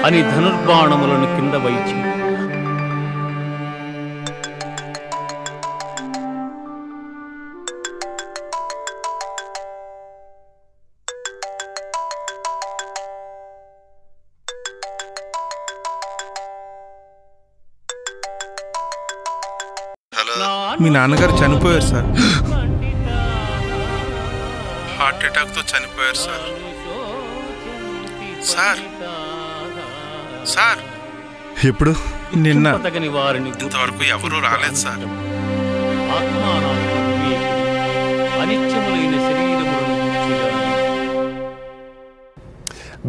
అని ధనుర్బాణములను కింద వైచి మీ నాన్నగారు చనిపోయారు సార్. హార్ట్ అటాక్తో చనిపోయారు సార్. సార్ సార్ ఎప్పుడు? నిన్న. ఇంతవరకు ఎవరూ రాలేదు sir.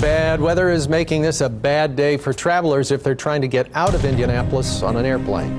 Bad weather is making this a bad day for travelers if they're trying to get out of Indianapolis on an airplane.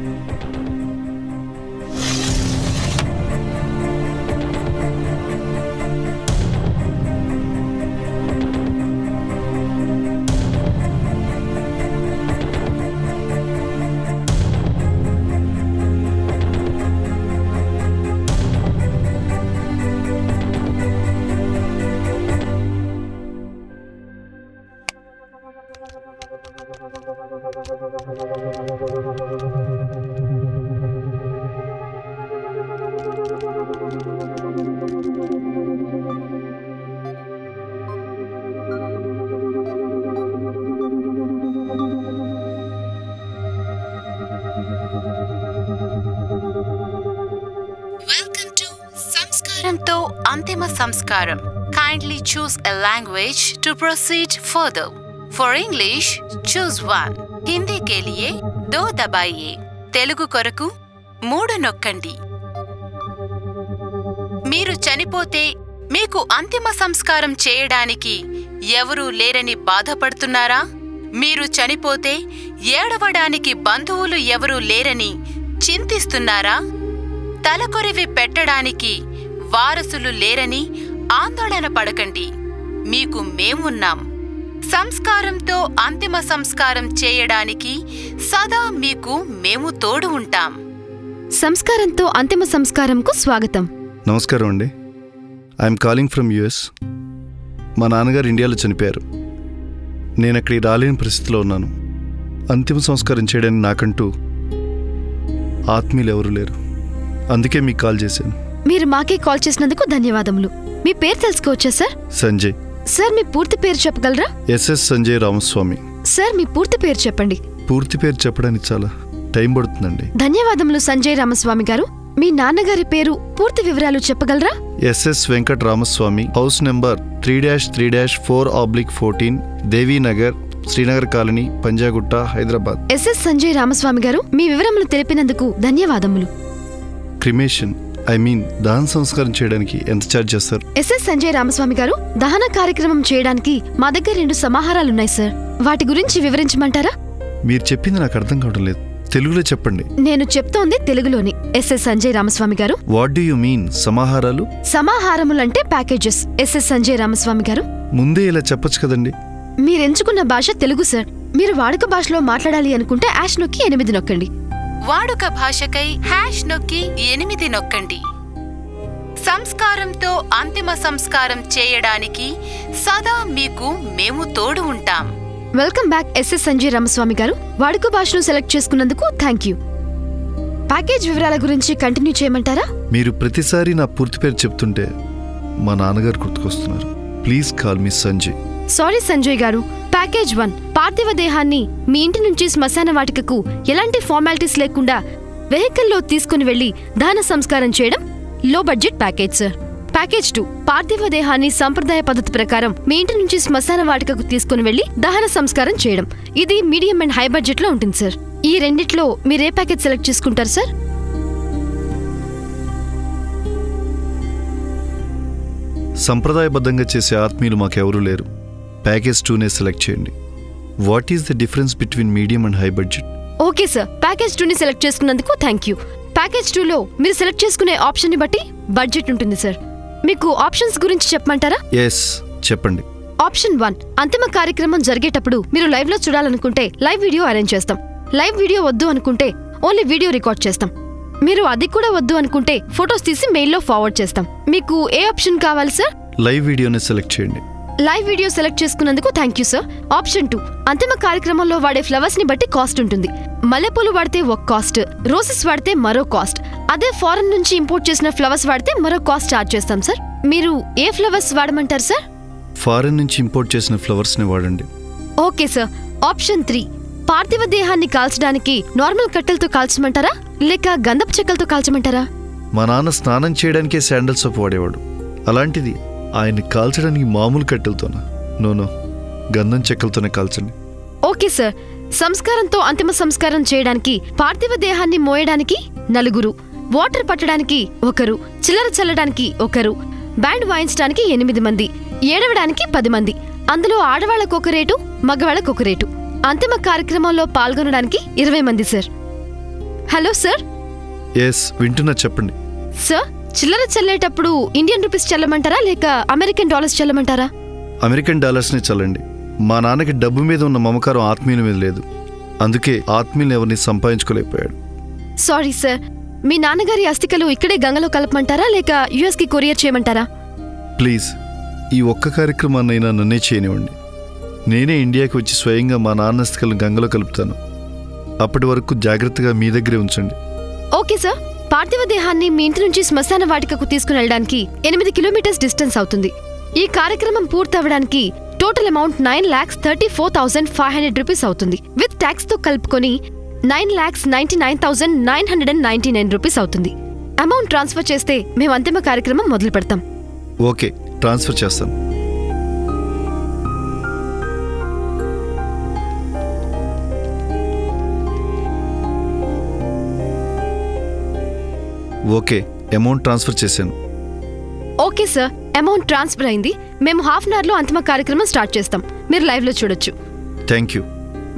Antima Samskaram. Kindly choose a language to proceed further. For English, choose 1. Hindi ke liye 2 dabaiye. Telugu koraku 3 nokkandi. Meeru chanipothe meeku antima samskaram cheyadaniki evaru lerani బాధపడుతున్నారా? మీరు చనిపోతే ఏడవడానికి బంధువులు ఎవరు లేరని చింతిస్తున్నారా? తలకొరివి పెట్టడానికి వారసులు లేరని ఆందోళన పడకండి. మీకు మేమున్నాం. సంస్కారంతో అంతిమ సంస్కారం చేయడానికి సదా మీకు మేము తోడు ఉంటాం. సంస్కారంతో అంతిమ సంస్కారంకు స్వాగతం. నమస్కారం అండి. I'm calling from US. మా నాన్నగారు ఇండియాలో చనిపోయారు. నేను అక్కడికి రాలేని పరిస్థితిలో ఉన్నాను. అంతిమ సంస్కారం చేయడానికి నాకంటూ ఆత్మీయులు ఎవరూ లేరు. అందుకే మీకు కాల్ చేశాను. మీరు మాకే కాల్ చేసినందుకు ధన్యవాదములు. మీ పేరు తెలుసుకోవచ్చా సార్? సంజయ్. సార్ మీ పూర్తి పేరు చెప్పగలరా? ఎస్ఎస్ సంజయ్ రామస్వామి. సార్ మీ పూర్తి పేరు చెప్పండి. పూర్తి పేరు చెప్పడానికి చాలా టైం పడుతుందండి. ధన్యవాదములు సంజయ్ రామస్వామి గారు. మీ నాన్నగారి పేరు పూర్తి వివరాలు చెప్పగలరా? SS Venkat Ramaswamy. House number 3-3-4/14 Devi Nagar, Srinagar colony, Panjagutta, Hyderabad. SS Sanjay Ramaswamy garu, మీ వివరములు తెలిపినందుకు ధన్యవాదములు. క్రిమేషన్ దహన సంస్కారం చేయడానికి ఎంత ఛార్జ్ చేస్తారు? ఎస్ఎస్ సంజయ్ రామస్వామి గారు, దహన కార్యక్రమం చేయడానికి మా దగ్గర 2 సమాహారాలున్నాయి సార్. వాటి గురించి వివరించమంటారా? మీరు చెప్పింది నాకు అర్థం కావడం లేదు. తెలుగులో చెప్పండి. నేను చెప్తోంది తెలుగులోని. SS Sanjay Ramaswamy garu, what do you mean సమాహారాలు? సమాహారములంటే ప్యాకేజెస్. ఎస్ఎస్ సంజయ్ రామస్వామి గారు, ముందే ఇలా చెప్పొచ్చు కదండి. మీరెంచుకున్న భాష తెలుగు సార్. మీరు వాడుక భాషలో మాట్లాడాలి అనుకుంటే # నొక్కి 8 నొక్కండి. వాడుక భాషకై # నొక్కి 8 నొక్కండి. సంస్కారంతో అంతిమ సంస్కారం చేయడానికి సదా మీకు మేము తోడు ఉంటాం. Welcome back SS Sanjay Ramaswamy garu. వాడుక భాషను సెలెక్ట్ చేసుకున్నందుకు థ్యాంక్ యూ. ప్యాకేజ్ వివరాల గురించి కంటిన్యూ చేయమంటారా? మీరు ప్రతిసారి నా పూర్తి పేరు చెప్తుంటే మా నాన్నగారు గుర్తుకొస్తున్నారు. Please call me Sanjay. Sorry Sanjay garu. Package 1 పార్థివ దేహాన్ని మీ ఇంటి నుంచి శ్మశాన వాటికకు ఎలాంటి ఫార్మాలిటీస్ లేకుండా వెహికల్లో తీసుకుని వెళ్లి దహన సంస్కారం చేయడం లో బడ్జెట్ ప్యాకేజ్ సార్. ప్యాకేజ్ 2 పార్థివ దేహాన్ని సంప్రదాయ పద్ధతి ప్రకారం మీ ఇంటి నుంచి శ్మశాన వాటికకు తీసుకుని వెళ్లి దహన సంస్కారం చేయడం. ఇది మీడియం అండ్ హై బడ్జెట్ లో ఉంటుంది సార్. ఈ రెండిట్లో మీరే ప్యాకేజ్ సెలెక్ట్ చేసుకుంటారు సార్? సంప్రదాయబద్ధంగా చేసే ఆత్మీయులు మాకెవరూ లేరు. ప్యాకేజ్ 2నే సెలెక్ట్ చేయండి. What is the difference between medium and high budget? Okay sir, package 2ని సెలెక్ట్ చేసుకున్నందుకు థ్యాంక్ యూ. ప్యాకేజ్ 2లో మీరు సెలెక్ట్ చేసుకునే ఆప్షన్ ని బట్టి బడ్జెట్ ఉంటుంది సార్. మీకు ఆప్షన్స్ గురించి చెప్పమంటారా? ఎస్, చెప్పండి. ఆప్షన్ 1 అంతిమ కార్యక్రమం జరిగేటప్పుడు మీరు లైవ్ లో చూడాలనుకుంటే లైవ్ వీడియో అరేంజ్ చేస్తాం. లైవ్ వీడియో వద్దు అనుకుంటే ఓన్లీ వీడియో రికార్డ్ చేస్తాం. మీరు అది కూడా వద్దు అనుకుంటే ఫొటోస్ తీసి మెయిల్లో ఫార్వర్డ్ చేస్తాం. మీకు ఏ ఆప్షన్ కావాలి సార్? లైవ్ వీడియోని సెలెక్ట్ చేయండి. లైవ్ వీడియో సెలెక్ట్ చేసుకున్నందుకు థ్యాంక్ యూ సార్. ఆప్షన్ 2, అంతిమ కార్యక్రమంలో వాడే ఫ్లవర్స్ ని బట్టి కాస్ట్ ఉంటుంది. మల్లెపూలు వాడితే ఒక కాస్ట్, రోజెస్ వాడితే మరో కాస్ట్. అదే ఫారెన్ నుంచి ఇంపోర్ట్ చేసిన ఫ్లవర్స్ వాడితే మరో కాస్ట్ ఛార్జ్ చేస్తాం సార్. మీరు ఏ ఫ్లవర్స్ వాడమంటారు సార్? ఫారెన్ నుంచి ఇంపోర్ట్ చేసిన ఫ్లవర్స్ని వాడండి. Okay sir. ఆప్షన్ 3, పార్థివ దేహాన్ని కాల్చడానికి నార్మల్ కట్టెలతో కాల్చమంటారా లేక గంధపు చెక్కలతో కాల్చమంటారా? మా నాన్న స్నానం చేయడానికే శాండల్ సోప్ వాడేవాడు. అలాంటిది ఆయన్ని కాల్చడానికి మామూలు కట్టెలతోనా? నోనో, గంధం చెక్కలతోనే కాల్చండి. Okay sir. సంస్కారంతో అంతిమ సంస్కారం చేయడానికి పార్థివ దేహాన్ని మోయడానికి 4, వాటర్ పట్టడానికి 1, చిల్లర చల్లడానికి 1, బ్యాండ్ వాయించడానికి 8 మంది, ఏడవడానికి 10 మంది. అందులో ఆడవాళ్లకు 1 రేటు, మగవాళ్లకు 1 రేటు. అంతిమ కార్యక్రమంలో పాల్గొనడానికి 20 మంది సార్. Hello sir. ఎస్, వింటున్నా, చెప్పండి. సార్, చిల్లర చల్లేటప్పుడు ఇండియన్ రూపీస్ చల్లమంటారా లేక అమెరికన్ డాలర్స్ చల్లమంటారా? అమెరికన్ డాలర్స్ని చల్లండి. మా నాన్నకి డబ్బు మీద ఉన్న మమకారం ఆత్మీయుల మీద లేదు. అందుకే ఆత్మీయులు ఎవరిని సంపాదించుకోలేకపోయాడు. Sorry sir. మీ నాన్నగారి అస్థికలు ఇక్కడే గంగలో కలపమంటారా లేక యుఎస్కి కొరియర్ చేయమంటారా? ప్లీజ్, ఈ ఒక్క కార్యక్రమాన్నైనా నన్నే చేయనివ్వండి. నేనే ఇండియాకి వచ్చి స్వయంగా మా నాన్న అస్థికలను గంగలో కలుపుతాను. అప్పటి వరకు జాగ్రత్తగా మీ దగ్గరే ఉంచండి. Okay sir. పార్థివ దేహాన్ని మీ ఇంటి నుంచి శ్మశాన వాటికకు తీసుకుని వెళ్ళడానికి 8 కిలోమీటర్స్ డిస్టెన్స్ అవుతుంది. ఈ కార్యక్రమం పూర్తవడానికి టోటల్ అమౌంట్ 9,34,500 రూపీస్ అవుతుంది. విత్ ట్యాక్స్ తో కలుపుకొని 9,99,999 రూపీస్ అవుతుంది. అమౌంట్ ట్రాన్స్ఫర్ చేస్తే మేము అంతిమ కార్యక్రమం మొదలు పెడతాం. ఓకే, ట్రాన్స్ఫర్ చేస్తాను. ఓకే, అమౌంట్ ట్రాన్స్ఫర్ చేశాను. ఓకే సార్, అమౌంట్ ట్రాన్స్ఫర్ అయింది. మేము హాఫ్ అన్ అవర్లో అంతిమ కార్యక్రమం స్టార్ట్ చేస్తాం. మీరు లైవ్లో చూడొచ్చు. Thank you.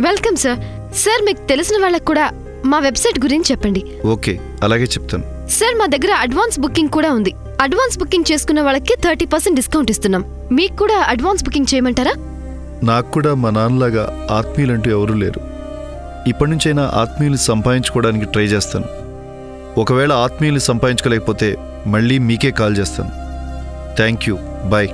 Welcome sir. Sir, మీకు తెలిసిన వాళ్ళకు కూడా మా వెబ్సైట్ గురించి చెప్పండి. ఓకే, అలాగే చెప్తాను. సార్, మా దగ్గర అడ్వాన్స్ బుకింగ్ కూడా ఉంది. అడ్వాన్స్ బుకింగ్ చేసుకున్న వాళ్ళకి 30% డిస్కౌంట్ ఇస్తున్నాం. మీకు కూడా అడ్వాన్స్ బుకింగ్ చేయమంటారా? నాకు కూడా మా నాన్నలాగా ఆత్మీయులంటూ ఎవరూ లేరు. ఇప్పటి నుంచైనా ఆత్మీయులు సంపాదించుకోవడానికి ట్రై చేస్తాను. ఒకవేళ ఆత్మీయులు సంపాదించుకోలేకపోతే మళ్ళీ మీకే కాల్ చేస్తాను. Thank you. బాయ్.